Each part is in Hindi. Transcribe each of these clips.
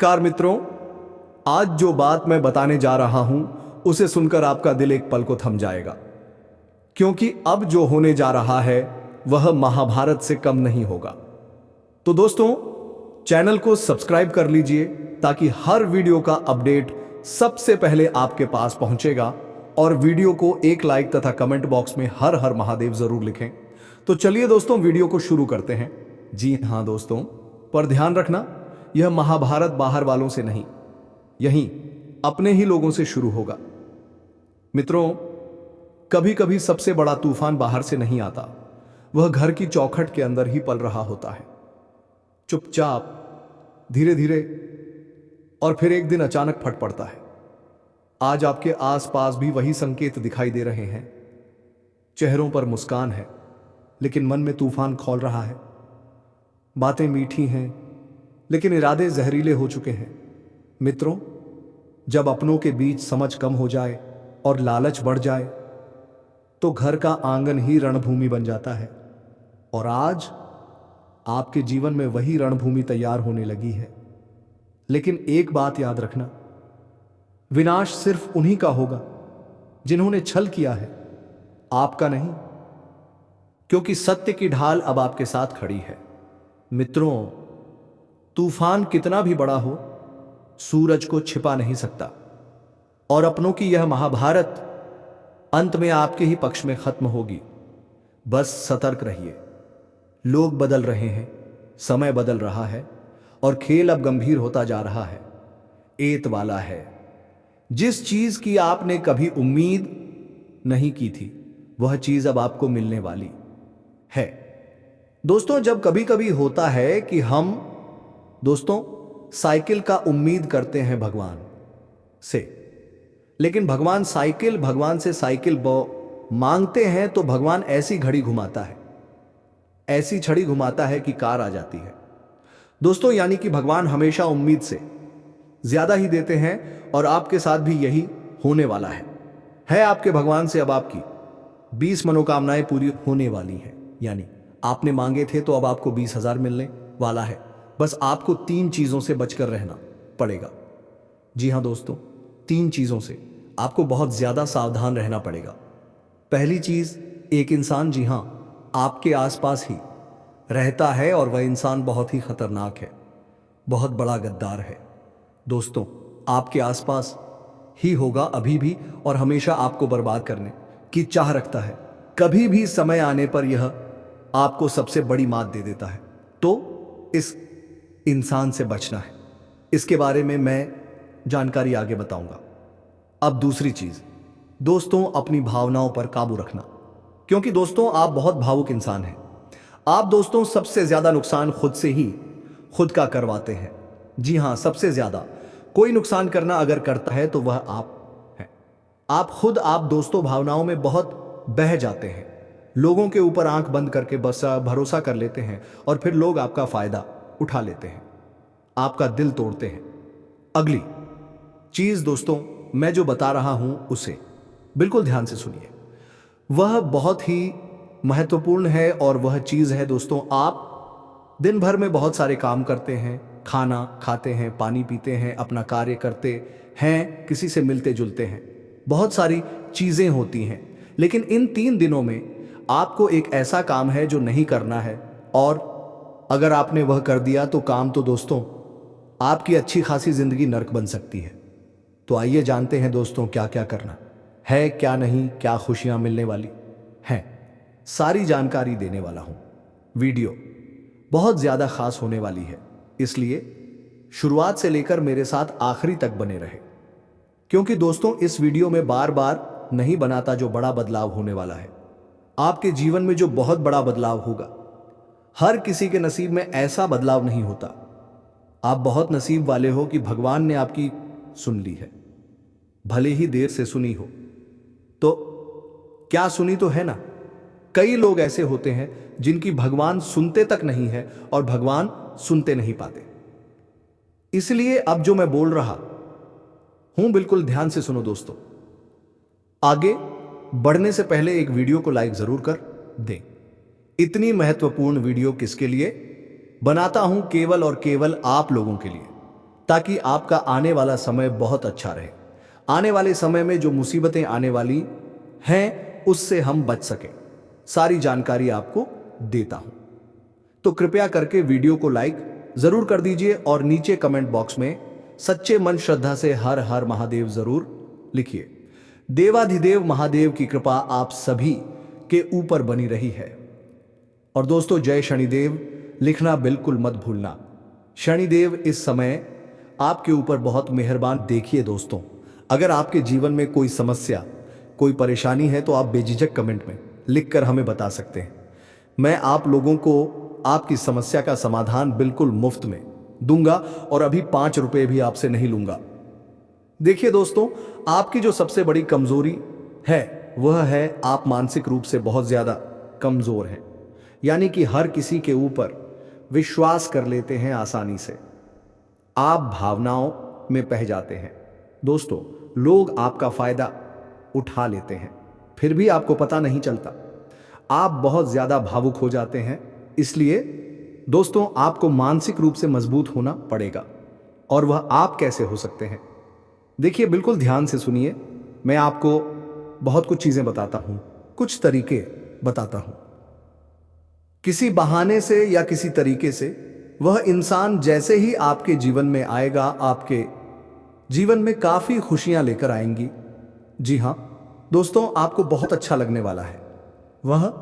नमस्कार मित्रों, आज जो बात मैं बताने जा रहा हूं उसे सुनकर आपका दिल एक पल को थम जाएगा, क्योंकि अब जो होने जा रहा है वह महाभारत से कम नहीं होगा। तो दोस्तों, चैनल को सब्सक्राइब कर लीजिए ताकि हर वीडियो का अपडेट सबसे पहले आपके पास पहुंचेगा। और वीडियो को एक लाइक तथा कमेंट बॉक्स में हर हर महादेव जरूर लिखें। तो चलिए दोस्तों, वीडियो को शुरू करते हैं। जी हाँ दोस्तों, पर ध्यान रखना, यह महाभारत बाहर वालों से नहीं, यहीं अपने ही लोगों से शुरू होगा। मित्रों, कभी कभी सबसे बड़ा तूफान बाहर से नहीं आता, वह घर की चौखट के अंदर ही पल रहा होता है, चुपचाप, धीरे धीरे, और फिर एक दिन अचानक फट पड़ता है। आज आपके आसपास भी वही संकेत दिखाई दे रहे हैं। चेहरों पर मुस्कान है, लेकिन मन में तूफान खौल रहा है। बातें मीठी हैं, लेकिन इरादे जहरीले हो चुके हैं। मित्रों, जब अपनों के बीच समझ कम हो जाए और लालच बढ़ जाए, तो घर का आंगन ही रणभूमि बन जाता है। और आज आपके जीवन में वही रणभूमि तैयार होने लगी है। लेकिन एक बात याद रखना, विनाश सिर्फ उन्हीं का होगा जिन्होंने छल किया है, आपका नहीं, क्योंकि सत्य की ढाल अब आपके साथ खड़ी है। मित्रों, तूफान कितना भी बड़ा हो, सूरज को छिपा नहीं सकता। और अपनों की यह महाभारत अंत में आपके ही पक्ष में खत्म होगी। बस सतर्क रहिए। लोग बदल रहे हैं, समय बदल रहा है, और खेल अब गंभीर होता जा रहा है। एत वाला है। जिस चीज की आपने कभी उम्मीद नहीं की थी, वह चीज अब आपको मिलने वाली है। दोस्तों, जब कभी कभी होता है कि हम साइकिल का उम्मीद करते हैं भगवान से, लेकिन भगवान से साइकिल मांगते हैं तो भगवान ऐसी घड़ी घुमाता है, ऐसी छड़ी घुमाता है कि कार आ जाती है। दोस्तों, यानी कि भगवान हमेशा उम्मीद से ज्यादा ही देते हैं, और आपके साथ भी यही होने वाला है आपके भगवान से अब आपकी 20 मनोकामनाएं पूरी होने वाली हैं। यानी आपने मांगे थे तो अब आपको 20,000 मिलने वाला है। बस आपको 3 चीजों से बचकर रहना पड़ेगा। जी हां दोस्तों, 3 चीजों से आपको बहुत ज्यादा सावधान रहना पड़ेगा। पहली चीज, एक इंसान, जी हां, आपके आसपास ही रहता है, और वह इंसान बहुत ही खतरनाक है, बहुत बड़ा गद्दार है। दोस्तों, आपके आसपास ही होगा अभी भी, और हमेशा आपको बर्बाद करने की चाह रखता है। कभी भी समय आने पर यह आपको सबसे बड़ी मात दे देता है। तो इस इंसान से बचना है। इसके बारे में मैं जानकारी आगे बताऊंगा। अब दूसरी चीज, दोस्तों, अपनी भावनाओं पर काबू रखना, क्योंकि दोस्तों आप बहुत भावुक इंसान हैं। आप दोस्तों सबसे ज्यादा नुकसान खुद से ही खुद का करवाते हैं। जी हां, सबसे ज्यादा कोई नुकसान करना अगर करता है तो वह आप हैं। आप दोस्तों भावनाओं में बहुत बह जाते हैं। लोगों के ऊपर आंख बंद करके बस भरोसा कर लेते हैं, और फिर लोग आपका फायदा उठा लेते हैं, आपका दिल तोड़ते हैं। अगली चीज दोस्तों, मैं जो बता रहा हूं उसे बिल्कुल ध्यान से सुनिए। वह बहुत ही महत्वपूर्ण है, और वह चीज है दोस्तों, आप दिन भर में बहुत सारे काम करते हैं, खाना खाते हैं, पानी पीते हैं, अपना कार्य करते हैं, किसी से मिलते जुलते हैं, बहुत सारी चीजें होती हैं। लेकिन इन 3 दिनों में आपको एक ऐसा काम है जो नहीं करना है, और अगर आपने वह कर दिया तो काम तो दोस्तों आपकी अच्छी खासी जिंदगी नर्क बन सकती है। तो आइए जानते हैं दोस्तों क्या क्या करना है, क्या नहीं, क्या खुशियां मिलने वाली हैं। सारी जानकारी देने वाला हूं। वीडियो बहुत ज्यादा खास होने वाली है, इसलिए शुरुआत से लेकर मेरे साथ आखिरी तक बने रहे, क्योंकि दोस्तों इस वीडियो में बार बार नहीं बनाता जो बड़ा बदलाव होने वाला है आपके जीवन में, जो बहुत बड़ा बदलाव होगा। हर किसी के नसीब में ऐसा बदलाव नहीं होता। आप बहुत नसीब वाले हो कि भगवान ने आपकी सुन ली है, भले ही देर से सुनी हो, तो क्या सुनी तो है ना। कई लोग ऐसे होते हैं जिनकी भगवान सुनते तक नहीं है, और भगवान सुनते नहीं पाते। इसलिए अब जो मैं बोल रहा हूं, बिल्कुल ध्यान से सुनो दोस्तों। आगे बढ़ने से पहले एक वीडियो को लाइक जरूर कर दें। इतनी महत्वपूर्ण वीडियो किसके लिए बनाता हूं? केवल और केवल आप लोगों के लिए। ताकि आपका आने वाला समय बहुत अच्छा रहे। आने वाले समय में जो मुसीबतें आने वाली हैं उससे हम बच सकें, सारी जानकारी आपको देता हूं। तो कृपया करके वीडियो को लाइक जरूर कर दीजिए और नीचे कमेंट बॉक्स में सच्चे मन श्रद्धा से हर हर महादेव जरूर लिखिए। देवाधिदेव महादेव की कृपा आप सभी के ऊपर बनी रही है। और दोस्तों, जय शनिदेव लिखना बिल्कुल मत भूलना। शनिदेव इस समय आपके ऊपर बहुत मेहरबान। देखिए दोस्तों, अगर आपके जीवन में कोई समस्या, कोई परेशानी है तो आप बेझिझक कमेंट में लिखकर हमें बता सकते हैं। मैं आप लोगों को आपकी समस्या का समाधान बिल्कुल मुफ्त में दूंगा और अभी 5 रुपए भी आपसे नहीं लूंगा। देखिए दोस्तों, आपकी जो सबसे बड़ी कमजोरी है वह है आप मानसिक रूप से बहुत ज्यादा कमजोर हैं। यानी कि हर किसी के ऊपर विश्वास कर लेते हैं आसानी से। आप भावनाओं में बह जाते हैं। दोस्तों, लोग आपका फायदा उठा लेते हैं, फिर भी आपको पता नहीं चलता। आप बहुत ज्यादा भावुक हो जाते हैं। इसलिए दोस्तों, आपको मानसिक रूप से मजबूत होना पड़ेगा। और वह आप कैसे हो सकते हैं? देखिए, बिल्कुल ध्यान से सुनिए। मैं आपको बहुत कुछ चीजें बताता हूं, कुछ तरीके बताता हूं। किसी बहाने से या किसी तरीके से वह इंसान जैसे ही आपके जीवन में आएगा, आपके जीवन में काफी खुशियां लेकर आएंगी। जी हां दोस्तों, आपको बहुत अच्छा लगने वाला है। वह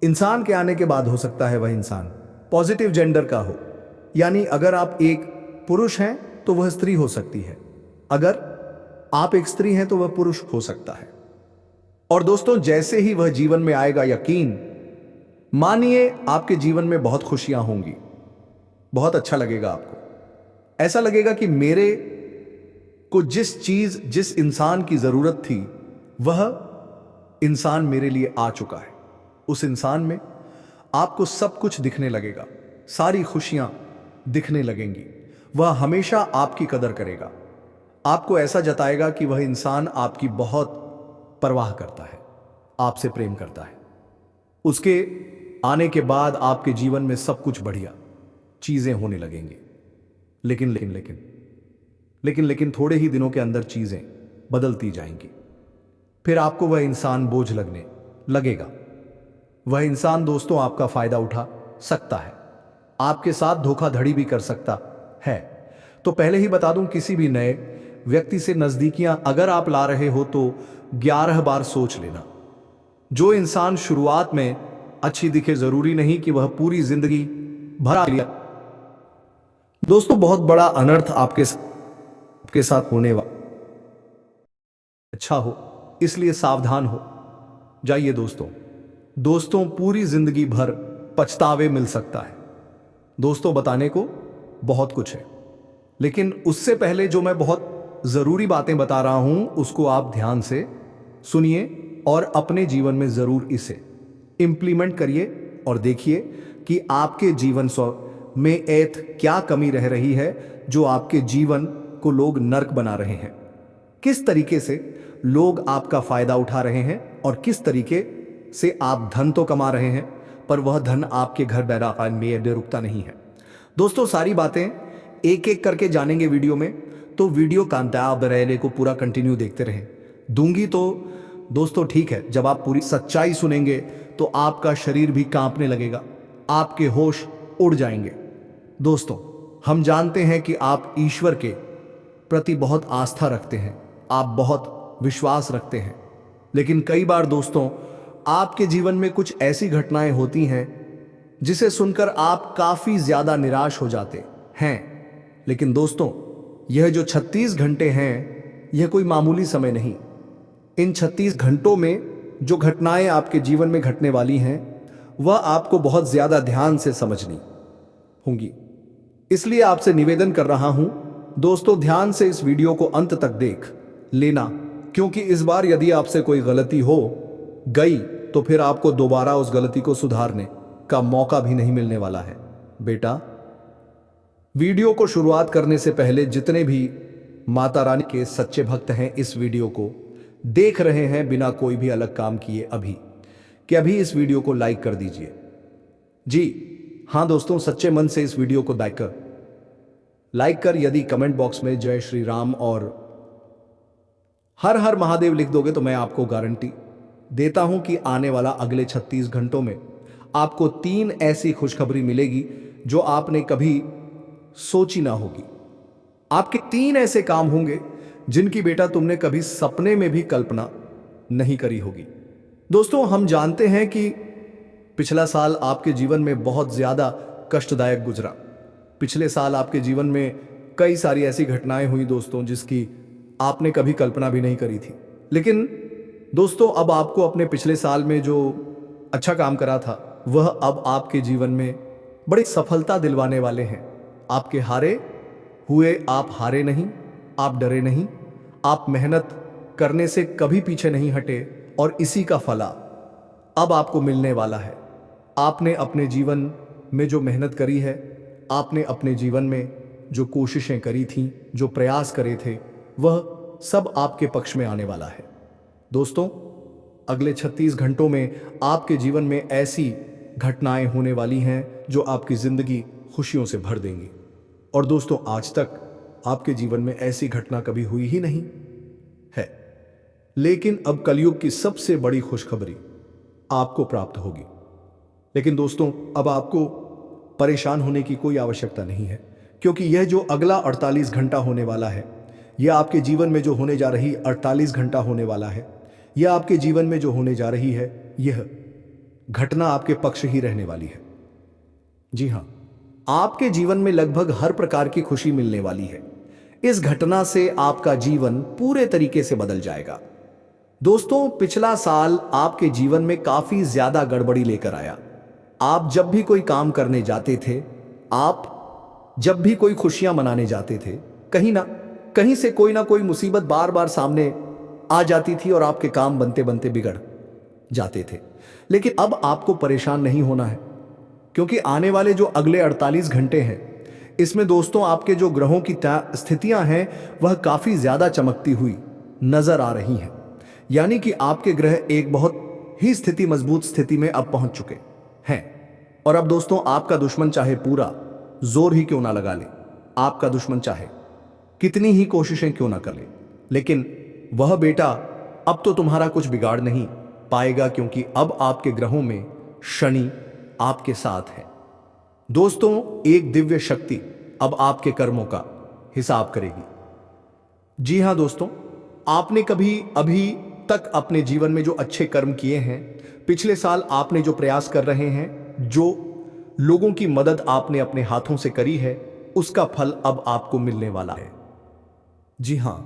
इंसान के आने के बाद हो सकता है वह इंसान पॉजिटिव जेंडर का हो, यानी अगर आप एक पुरुष हैं तो वह स्त्री हो सकती है, अगर आप एक स्त्री हैं तो वह पुरुष हो सकता है। और दोस्तों, जैसे ही वह जीवन में आएगा, यकीन मानिए आपके जीवन में बहुत खुशियां होंगी, बहुत अच्छा लगेगा आपको। ऐसा लगेगा कि मेरे को जिस इंसान की जरूरत थी वह इंसान मेरे लिए आ चुका है। उस इंसान में आपको सब कुछ दिखने लगेगा, सारी खुशियां दिखने लगेंगी। वह हमेशा आपकी कदर करेगा, आपको ऐसा जताएगा कि वह इंसान आपकी बहुत परवाह करता है, आपसे प्रेम करता है। उसके आने के बाद आपके जीवन में सब कुछ बढ़िया चीजें होने लगेंगी। लेकिन लेकिन लेकिन लेकिन लेकिन थोड़े ही दिनों के अंदर चीजें बदलती जाएंगी। फिर आपको वह इंसान बोझ लगने लगेगा। वह इंसान दोस्तों आपका फायदा उठा सकता है, आपके साथ धोखाधड़ी भी कर सकता है। तो पहले ही बता दूं, किसी भी नए व्यक्ति से नजदीकियां अगर आप ला रहे हो तो 11 बार सोच लेना। जो इंसान शुरुआत में अच्छी दिखे, जरूरी नहीं कि वह पूरी जिंदगी भरा लिया। दोस्तों, बहुत बड़ा अनर्थ आपके साथ होने वाला अच्छा हो, इसलिए सावधान हो जाइए दोस्तों, पूरी जिंदगी भर पछतावे मिल सकता है। दोस्तों, बताने को बहुत कुछ है, लेकिन उससे पहले जो मैं बहुत जरूरी बातें बता रहा हूं उसको आप ध्यान से सुनिए और अपने जीवन में जरूर इसे इंप्लीमेंट करिए और देखिए कि आपके जीवन में क्या कमी रह रही है जो आपके जीवन को लोग नर्क बना रहे हैं। किस तरीके से लोग आपका फायदा उठा रहे हैं और किस तरीके से आप धन तो कमा रहे हैं पर वह धन आपके घर बैठा में रुकता नहीं है। दोस्तों, सारी बातें एक एक करके जानेंगे वीडियो में, तो वीडियो कांताब रहने को पूरा कंटिन्यू देखते रहें। दूंगी तो दोस्तों ठीक है, जब आप पूरी सच्चाई सुनेंगे तो आपका शरीर भी कांपने लगेगा, आपके होश उड़ जाएंगे। दोस्तों, हम जानते हैं कि आप ईश्वर के प्रति बहुत आस्था रखते हैं, आप बहुत विश्वास रखते हैं, लेकिन कई बार दोस्तों आपके जीवन में कुछ ऐसी घटनाएं होती हैं जिसे सुनकर आप काफी ज्यादा निराश हो जाते हैं। लेकिन दोस्तों, यह जो 36 घंटे हैं यह कोई मामूली समय नहीं। इन 36 घंटों में जो घटनाएं आपके जीवन में घटने वाली हैं वह आपको बहुत ज्यादा ध्यान से समझनी होंगी। इसलिए आपसे निवेदन कर रहा हूं दोस्तों, ध्यान से इस वीडियो को अंत तक देख लेना, क्योंकि इस बार यदि आपसे कोई गलती हो गई तो फिर आपको दोबारा उस गलती को सुधारने का मौका भी नहीं मिलने वाला है। बेटा, वीडियो को शुरुआत करने से पहले जितने भी माता रानी के सच्चे भक्त हैं इस वीडियो को देख रहे हैं बिना कोई भी अलग काम किए, अभी इस वीडियो को लाइक कर दीजिए। जी हां दोस्तों, सच्चे मन से इस वीडियो को लाइक कर लाइक कर यदि कमेंट बॉक्स में जय श्री राम और हर हर महादेव लिख दोगे तो मैं आपको गारंटी देता हूं कि आने वाला अगले 36 घंटों में आपको 3 ऐसी खुशखबरी मिलेगी जो आपने कभी सोची ना होगी। आपके 3 ऐसे काम होंगे जिनकी बेटा तुमने कभी सपने में भी कल्पना नहीं करी होगी। दोस्तों, हम जानते हैं कि पिछला साल आपके जीवन में बहुत ज्यादा कष्टदायक गुजरा। पिछले साल आपके जीवन में कई सारी ऐसी घटनाएं हुई दोस्तों जिसकी आपने कभी कल्पना भी नहीं करी थी। लेकिन दोस्तों, अब आपको अपने पिछले साल में जो अच्छा काम करा था वह अब आपके जीवन में बड़ी सफलता दिलवाने वाले हैं। आपके हारे हुए आप हारे नहीं, आप डरे नहीं, आप मेहनत करने से कभी पीछे नहीं हटे और इसी का फला अब आपको मिलने वाला है। आपने अपने जीवन में जो मेहनत करी है, आपने अपने जीवन में जो कोशिशें करी थीं, जो प्रयास करे थे, वह सब आपके पक्ष में आने वाला है। दोस्तों, अगले 36 घंटों में आपके जीवन में ऐसी घटनाएं होने वाली हैं जो आपकी जिंदगी खुशियों से भर देंगी। और दोस्तों, आज तक आपके जीवन में ऐसी घटना कभी हुई ही नहीं है। लेकिन अब कलयुग की सबसे बड़ी खुशखबरी आपको प्राप्त होगी। लेकिन दोस्तों, अब आपको परेशान होने की कोई आवश्यकता नहीं है, क्योंकि यह जो अगला 48 घंटा होने वाला है, यह आपके जीवन में जो होने जा रही 48 घंटा होने वाला है, यह आपके जीवन में जो होने जा रही है, यह घटना आपके पक्ष ही रहने वाली है। जी हां, आपके जीवन में लगभग हर प्रकार की खुशी मिलने वाली है। इस घटना से आपका जीवन पूरे तरीके से बदल जाएगा। दोस्तों, पिछला साल आपके जीवन में काफी ज्यादा गड़बड़ी लेकर आया। आप जब भी कोई काम करने जाते थे, आप जब भी कोई खुशियां मनाने जाते थे, कहीं ना कहीं से कोई ना कोई मुसीबत बार बार सामने आ जाती थी और आपके काम बनते बनते बिगड़ जाते थे। लेकिन अब आपको परेशान नहीं होना है, क्योंकि आने वाले जो अगले 48 घंटे हैं, इसमें दोस्तों आपके जो ग्रहों की स्थितियां हैं वह काफी ज्यादा चमकती हुई नजर आ रही हैं। यानी कि आपके ग्रह एक बहुत ही मजबूत स्थिति में अब पहुंच चुके हैं। और अब दोस्तों, आपका दुश्मन चाहे पूरा जोर ही क्यों ना लगा ले, आपका दुश्मन चाहे कितनी ही कोशिशें क्यों ना कर ले, लेकिन वह बेटा अब तो तुम्हारा कुछ बिगाड़ नहीं पाएगा, क्योंकि अब आपके ग्रहों में शनि आपके साथ है। दोस्तों, एक दिव्य शक्ति अब आपके कर्मों का हिसाब करेगी। जी हां दोस्तों, आपने कभी अभी तक अपने जीवन में जो अच्छे कर्म किए हैं, पिछले साल आपने जो प्रयास कर रहे हैं, जो लोगों की मदद आपने अपने हाथों से करी है, उसका फल अब आपको मिलने वाला है। जी हां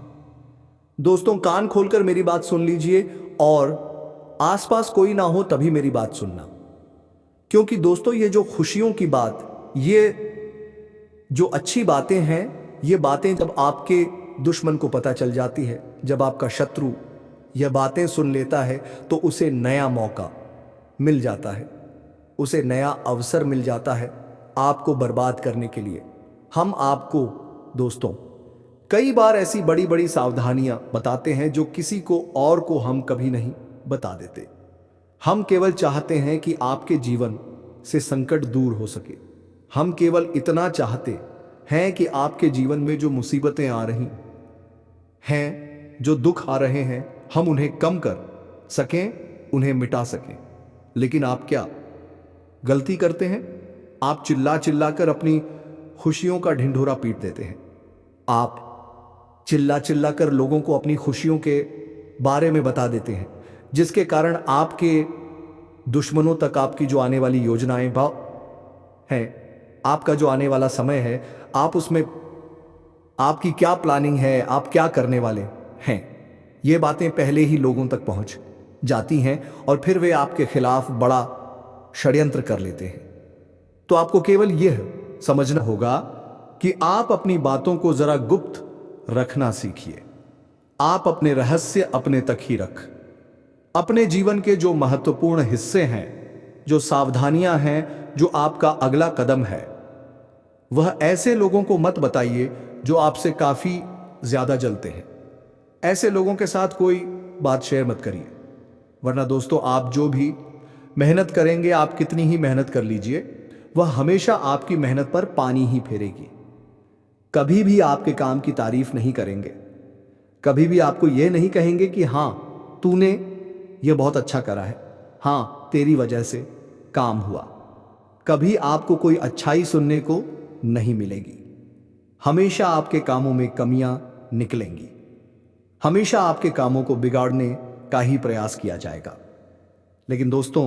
दोस्तों, कान खोलकर मेरी बात सुन लीजिए और आसपास कोई ना हो तभी मेरी बात सुनना, क्योंकि दोस्तों ये जो खुशियों की बात, ये जो अच्छी बातें हैं, ये बातें जब आपके दुश्मन को पता चल जाती है, जब आपका शत्रु यह बातें सुन लेता है, तो उसे नया मौका मिल जाता है, उसे नया अवसर मिल जाता है आपको बर्बाद करने के लिए। हम आपको दोस्तों कई बार ऐसी बड़ी बड़ी सावधानियां बताते हैं जो किसी को और को हम कभी नहीं बता देते। हम केवल चाहते हैं कि आपके जीवन से संकट दूर हो सके। हम केवल इतना चाहते हैं कि आपके जीवन में जो मुसीबतें आ रही हैं, जो दुख आ रहे हैं, हम उन्हें कम कर सकें, उन्हें मिटा सकें। लेकिन आप क्या गलती करते हैं? आप चिल्ला चिल्ला कर अपनी खुशियों का ढिंढोरा पीट देते हैं। आप चिल्ला चिल्ला कर लोगों को अपनी खुशियों के बारे में बता देते हैं, जिसके कारण आपके दुश्मनों तक आपकी जो आने वाली योजनाएं हैं, आपका जो आने वाला समय है, आप उसमें आपकी क्या प्लानिंग है, आप क्या करने वाले हैं, ये बातें पहले ही लोगों तक पहुंच जाती हैं और फिर वे आपके खिलाफ बड़ा षड्यंत्र कर लेते हैं। तो आपको केवल यह समझना होगा कि आप अपनी बातों को जरा गुप्त रखना सीखिए। आप अपने रहस्य अपने तक ही रख। अपने जीवन के जो महत्वपूर्ण हिस्से हैं, जो सावधानियां हैं, जो आपका अगला कदम है, वह ऐसे लोगों को मत बताइए जो आपसे काफी ज्यादा जलते हैं। ऐसे लोगों के साथ कोई बात शेयर मत करिए, वरना दोस्तों आप जो भी मेहनत करेंगे, आप कितनी ही मेहनत कर लीजिए, वह हमेशा आपकी मेहनत पर पानी ही फेरेगी। कभी भी आपके काम की तारीफ नहीं करेंगे, कभी भी आपको यह नहीं कहेंगे कि हां तूने यह बहुत अच्छा करा है, हां तेरी वजह से काम हुआ। कभी आपको कोई अच्छाई सुनने को नहीं मिलेगी। हमेशा आपके कामों में कमियां निकलेंगी। हमेशा आपके कामों को बिगाड़ने का ही प्रयास किया जाएगा। लेकिन दोस्तों,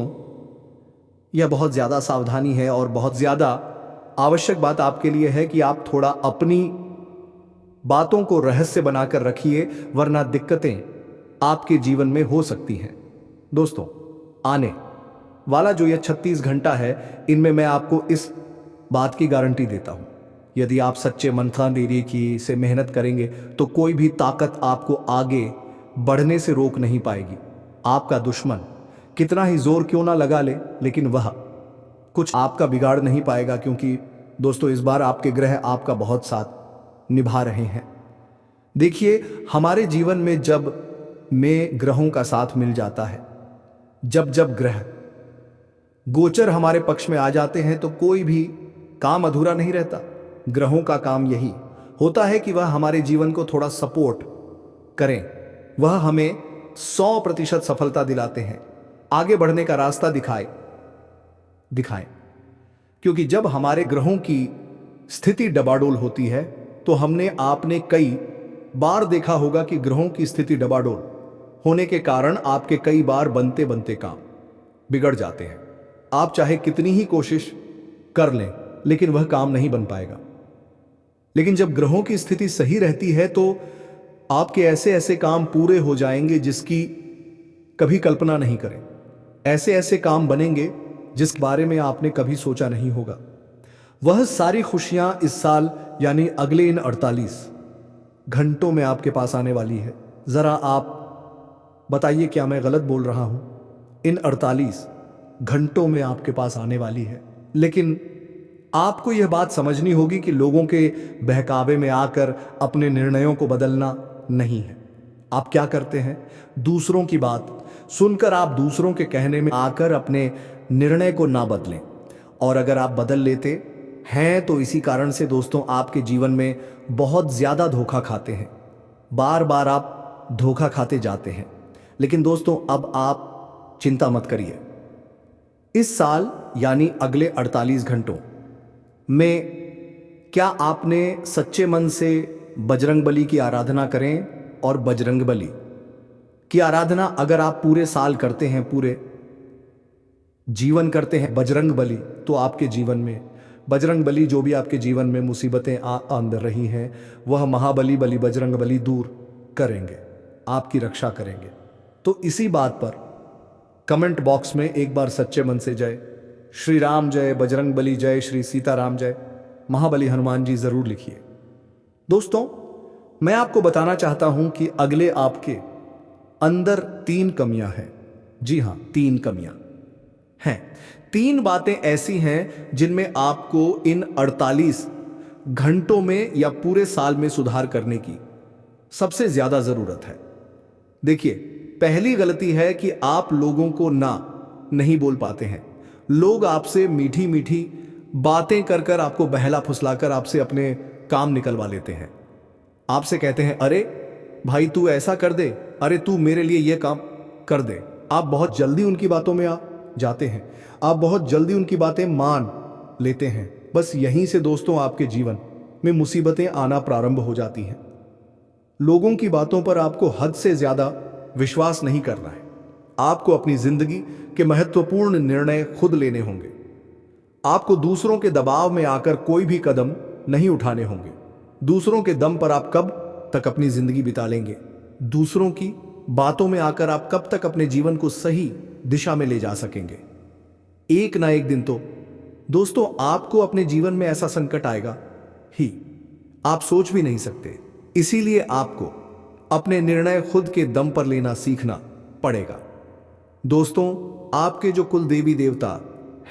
यह बहुत ज़्यादा सावधानी है और बहुत ज़्यादा आवश्यक बात आपके लिए है कि आप थोड़ा अपनी बातों को रहस्य बनाकर रखिए, वरना दिक्कतें आपके जीवन में हो सकती हैं। दोस्तों, आने वाला जो यह 36 घंटा है, इनमें मैं आपको इस बात की गारंटी देता हूं, यदि आप सच्चे मन देरी की से मेहनत करेंगे तो कोई भी ताकत आपको आगे बढ़ने से रोक नहीं पाएगी। आपका दुश्मन कितना ही जोर क्यों ना लगा ले, लेकिन वह कुछ आपका बिगाड़ नहीं पाएगा, क्योंकि दोस्तों इस बार आपके ग्रह आपका बहुत साथ निभा रहे हैं। देखिए, हमारे जीवन में जब में ग्रहों का साथ मिल जाता है, जब जब ग्रह गोचर हमारे पक्ष में आ जाते हैं, तो कोई भी काम अधूरा नहीं रहता। ग्रहों का काम यही होता है कि वह हमारे जीवन को थोड़ा सपोर्ट करें, वह हमें 100% सफलता दिलाते हैं, आगे बढ़ने का रास्ता दिखाएं। क्योंकि जब हमारे ग्रहों की स्थिति डबाडोल होती है, तो हमने आपने कई बार देखा होगा कि ग्रहों की स्थिति डबाडोल होने के कारण आपके कई बार बनते बनते काम बिगड़ जाते हैं। आप चाहे कितनी ही कोशिश कर लें, लेकिन वह काम नहीं बन पाएगा। लेकिन जब ग्रहों की स्थिति सही रहती है, तो आपके ऐसे ऐसे काम पूरे हो जाएंगे जिसकी कभी कल्पना नहीं करें। ऐसे ऐसे काम बनेंगे जिस बारे में आपने कभी सोचा नहीं होगा। वह सारी खुशियां इस साल यानी अगले इन 48 घंटों में आपके पास आने वाली है। जरा आप बताइए, क्या मैं गलत बोल रहा हूं? इन 48 घंटों में आपके पास आने वाली है। लेकिन आपको यह बात समझनी होगी कि लोगों के बहकावे में आकर अपने निर्णयों को बदलना नहीं है। आप क्या करते हैं? दूसरों की बात सुनकर आप दूसरों के कहने में आकर अपने निर्णय को ना बदलें। और अगर आप बदल लेते हैं तो इसी कारण से दोस्तों आपके जीवन में बहुत ज़्यादा धोखा खाते हैं। बार बार आप धोखा खाते जाते हैं। लेकिन दोस्तों, अब आप चिंता मत करिए। इस साल यानी अगले 48 घंटों में क्या आपने सच्चे मन से बजरंगबली की आराधना करें। और बजरंगबली की आराधना अगर आप पूरे साल करते हैं, पूरे जीवन करते हैं बजरंगबली, तो आपके जीवन में बजरंगबली जो भी आपके जीवन में मुसीबतें अंदर रही हैं, वह महाबली बली बजरंगबली दूर करेंगे, आपकी रक्षा करेंगे। तो इसी बात पर कमेंट बॉक्स में एक बार सच्चे मन से जय श्री राम जय, बजरंगबली जय, श्री सीताराम जय, महाबली हनुमान जी जरूर लिखिए। दोस्तों, मैं आपको बताना चाहता हूं कि अगले आपके अंदर 3 कमियां हैं। जी हां, 3 कमियां हैं। 3 बातें ऐसी हैं जिनमें आपको इन 48 घंटों में या पूरे साल में सुधार करने की सबसे ज्यादा जरूरत है। देखिए, पहली गलती है कि आप लोगों को ना नहीं बोल पाते हैं। लोग आपसे मीठी मीठी बातें कर कर आपको बहला फुसलाकर आपसे अपने काम निकलवा लेते हैं। आपसे कहते हैं, अरे भाई तू ऐसा कर दे, अरे तू मेरे लिए ये काम कर दे। आप बहुत जल्दी उनकी बातों में आ जाते हैं, आप बहुत जल्दी उनकी बातें मान लेते हैं। बस यहीं से दोस्तों आपके जीवन में मुसीबतें आना प्रारंभ हो जाती हैं। लोगों की बातों पर आपको हद से ज्यादा विश्वास नहीं करना है। आपको अपनी जिंदगी के महत्वपूर्ण निर्णय खुद लेने होंगे। आपको दूसरों के दबाव में आकर कोई भी कदम नहीं उठाने होंगे। दूसरों के दम पर आप कब तक अपनी जिंदगी बिता लेंगे? दूसरों की बातों में आकर आप कब तक अपने जीवन को सही दिशा में ले जा सकेंगे? एक ना एक दिन तो दोस्तों आपको अपने जीवन में ऐसा संकट आएगा ही, आप सोच भी नहीं सकते। इसीलिए आपको अपने निर्णय खुद के दम पर लेना सीखना पड़ेगा। दोस्तों, आपके जो कुल देवी देवता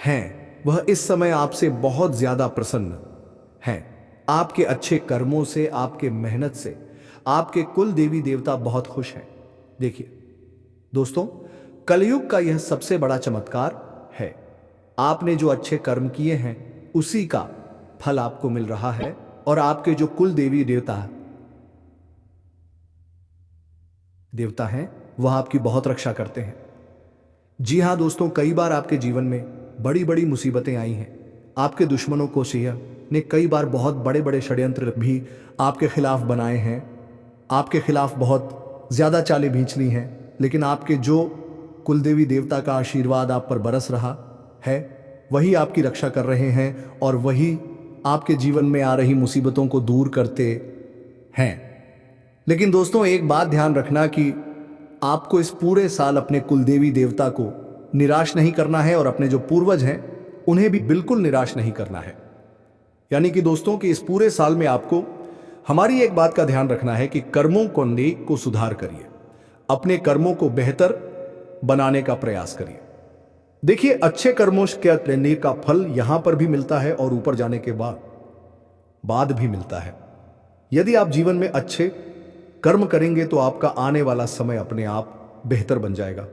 हैं, वह इस समय आपसे बहुत ज्यादा प्रसन्न हैं। आपके अच्छे कर्मों से, आपके मेहनत से आपके कुल देवी देवता बहुत खुश हैं। देखिए दोस्तों, कलयुग का यह सबसे बड़ा चमत्कार है। आपने जो अच्छे कर्म किए हैं, उसी का फल आपको मिल रहा है। और आपके जो कुल देवी देवता हैं वह आपकी बहुत रक्षा करते हैं। जी हाँ दोस्तों, कई बार आपके जीवन में बड़ी बड़ी मुसीबतें आई हैं। आपके दुश्मनों को सिंह ने कई बार बहुत बड़े बड़े षड्यंत्र भी आपके खिलाफ बनाए हैं, आपके खिलाफ बहुत ज़्यादा चालें भींच ली हैं, लेकिन आपके जो कुलदेवी देवता का आशीर्वाद आप पर बरस रहा है वही आपकी रक्षा कर रहे हैं और वही आपके जीवन में आ रही मुसीबतों को दूर करते हैं। लेकिन दोस्तों, एक बात ध्यान रखना कि आपको इस पूरे साल अपने कुलदेवी देवता को निराश नहीं करना है और अपने जो पूर्वज हैं उन्हें भी बिल्कुल निराश नहीं करना है। यानी कि दोस्तों कि इस पूरे साल में आपको हमारी एक बात का ध्यान रखना है कि कर्मों को नेक को सुधार करिए, अपने कर्मों को बेहतर बनाने का प्रयास करिए। देखिए, अच्छे कर्मों के नेक का फल यहां पर भी मिलता है और ऊपर जाने के बाद भी मिलता है। यदि आप जीवन में अच्छे कर्म करेंगे तो आपका आने वाला समय अपने आप बेहतर बन जाएगा।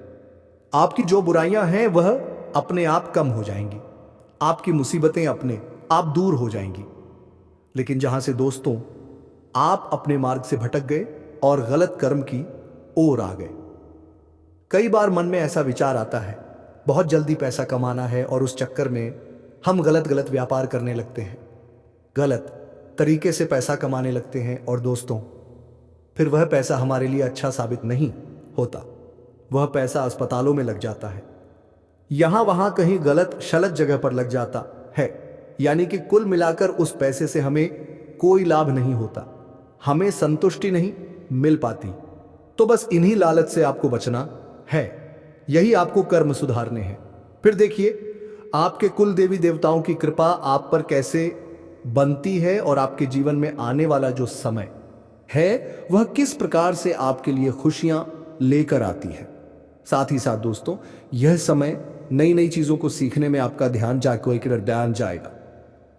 आपकी जो बुराइयां हैं वह अपने आप कम हो जाएंगी, आपकी मुसीबतें अपने आप दूर हो जाएंगी। लेकिन जहां से दोस्तों आप अपने मार्ग से भटक गए और गलत कर्म की ओर आ गए, कई बार मन में ऐसा विचार आता है बहुत जल्दी पैसा कमाना है और उस चक्कर में हम गलत व्यापार करने लगते हैं, गलत तरीके से पैसा कमाने लगते हैं और दोस्तों फिर वह पैसा हमारे लिए अच्छा साबित नहीं होता। वह पैसा अस्पतालों में लग जाता है, यहां वहां कहीं गलत शलत जगह पर लग जाता है। यानी कि कुल मिलाकर उस पैसे से हमें कोई लाभ नहीं होता, हमें संतुष्टि नहीं मिल पाती। तो बस इन्हीं लालच से आपको बचना है, यही आपको कर्म सुधारने हैं। फिर देखिए आपके कुल देवी देवताओं की कृपा आप पर कैसे बनती है और आपके जीवन में आने वाला जो समय है वह किस प्रकार से आपके लिए खुशियां लेकर आती है। साथ ही साथ दोस्तों यह समय नई नई चीजों को सीखने में आपका ध्यान जाएगा।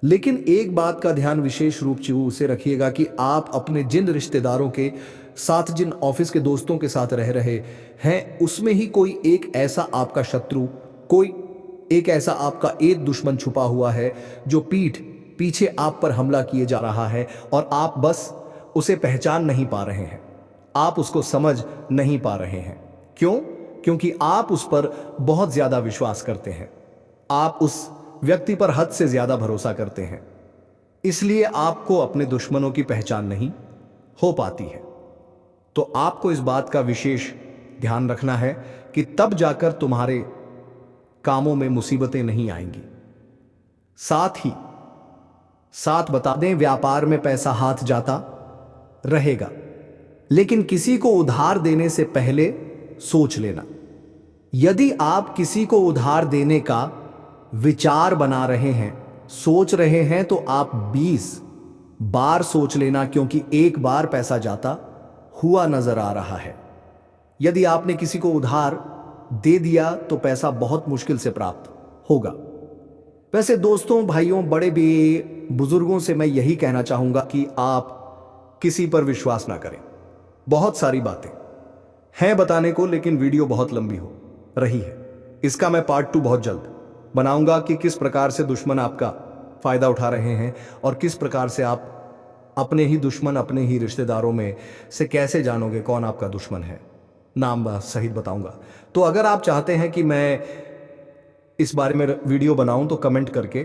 लेकिन एक बात का ध्यान विशेष रूप से उसे रखिएगा कि आप अपने जिन रिश्तेदारों के साथ, जिन ऑफिस के दोस्तों के साथ रह रहे हैं उसमें ही कोई एक ऐसा आपका शत्रु, कोई एक ऐसा आपका एक दुश्मन छुपा हुआ है जो पीछे आप पर हमला किए जा रहा है और आप बस उसे पहचान नहीं पा रहे हैं, आप उसको समझ नहीं पा रहे हैं। क्यों? क्योंकि आप उस पर बहुत ज्यादा विश्वास करते हैं, आप उस व्यक्ति पर हद से ज्यादा भरोसा करते हैं, इसलिए आपको अपने दुश्मनों की पहचान नहीं हो पाती है। तो आपको इस बात का विशेष ध्यान रखना है कि तब जाकर तुम्हारे कामों में मुसीबतें नहीं आएंगी। साथ बता दें, व्यापार में पैसा हाथ जाता रहेगा, लेकिन किसी को उधार देने से पहले सोच लेना। यदि आप किसी को उधार देने का विचार बना रहे हैं, सोच रहे हैं, तो आप 20 बार सोच लेना, क्योंकि एक बार पैसा जाता हुआ नजर आ रहा है। यदि आपने किसी को उधार दे दिया तो पैसा बहुत मुश्किल से प्राप्त होगा। वैसे दोस्तों, भाइयों, बड़े भी बुजुर्गों से मैं यही कहना चाहूंगा कि आप किसी पर विश्वास ना करें। बहुत सारी बातें हैं बताने को, लेकिन वीडियो बहुत लंबी हो रही है। इसका मैं पार्ट 2 बहुत जल्द बनाऊंगा कि किस प्रकार से दुश्मन आपका फायदा उठा रहे हैं और किस प्रकार से आप अपने ही दुश्मन, अपने ही रिश्तेदारों में से कैसे जानोगे कौन आपका दुश्मन है। नाम सहित बताऊंगा। तो अगर आप चाहते हैं कि मैं इस बारे में वीडियो बनाऊं तो कमेंट करके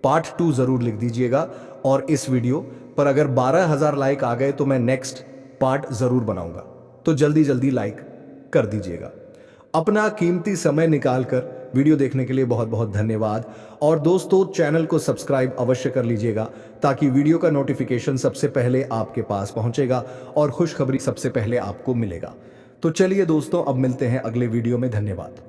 पार्ट 2 जरूर लिख दीजिएगा, और इस वीडियो पर अगर 12,000 लाइक आ गए तो मैं नेक्स्ट पार्ट जरूर बनाऊंगा। तो जल्दी लाइक कर दीजिएगा। अपना कीमती समय निकालकर वीडियो देखने के लिए बहुत बहुत धन्यवाद। और दोस्तों, चैनल को सब्सक्राइब अवश्य कर लीजिएगा ताकि वीडियो का नोटिफिकेशन सबसे पहले आपके पास पहुंचेगा और खुशखबरी सबसे पहले आपको मिलेगा। तो चलिए दोस्तों, अब मिलते हैं अगले वीडियो में। धन्यवाद।